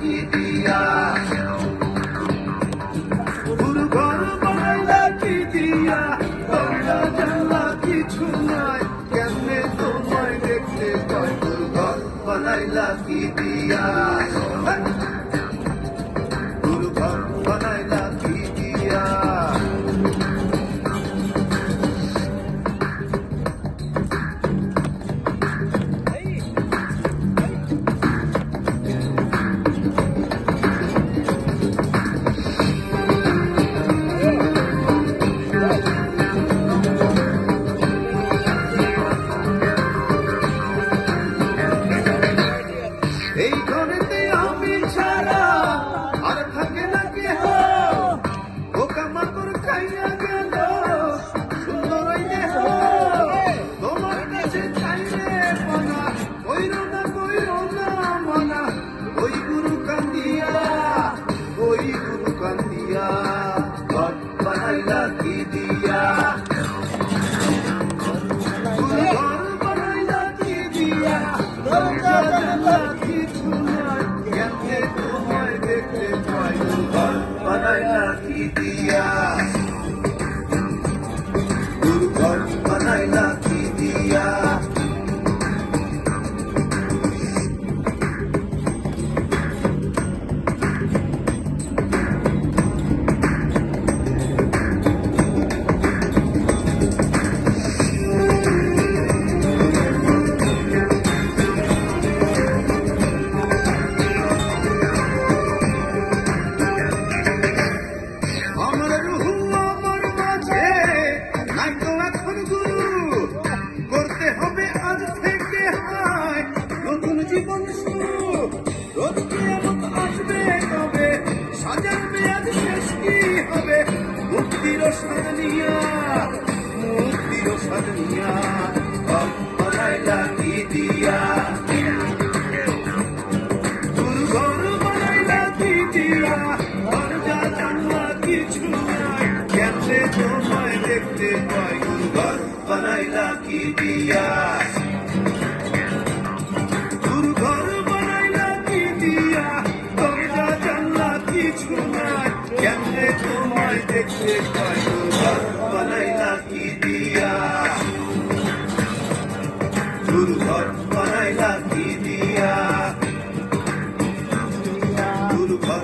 কি দিয়া, গুরু ঘর বানাইলা কি দিয়া, দরজা জানলা কিছু নাই, কেমনে তোমায় দেখতে পাই, গুরু ঘর বানাইলা কি দিয়া, গুরু ঘর বানাইলা কি দিয়া। এই ঘরেতে আমি ছাড়া আর থাকে না কেহ, পোকামাকড় খাইয়া গেল সুন্দর ওই দেহ, তোমার কাছে চাইলে পানা, কইরো না মানা, ওই গুরু কান্দিয়া, ওই গুরু কান্দিয়া, ঘর বানাইলা কি দিয়া, গুরু ঘর বানাইলা কি দিয়া, দরজা জানলা কিছু নাই, কেমনে তোমায় দেখতে পাই, গুরু ঘর বানাইলা কি দিয়া, গুরু ঘর বানাইলা কি দিয়া। আমার রুহু আমার মাঝে নাই তো এখন গুরু, করতে হবে আজ থেকে হায় নতুন জীবন শুরু, রোজ কিয়ামত আসবে কবে, সাজার মেয়াদ শেষ কি হবে, মুক্তির স্বাদ নিয়া, মুক্তির স্বাদ নিয়া, ঘর বানাইলা কি দিয়া, গুরু ঘর বানাইলা কি দিয়া, দরজা জানলা কিছু নাই, কেমনে তোমায় দেখতে পাই, গুরু ঘর বানাইলা কি দিয়া, গুরু ঘর বানাইলা কি দিয়া, দরজা জানলা কিছু নাই, কেমনে তোমায় দেখতে পাই, গুরু ঘর বানাইলা কি দিয়া, গুরু ঘর বানাইলা কি দিয়া, গুরু ঘর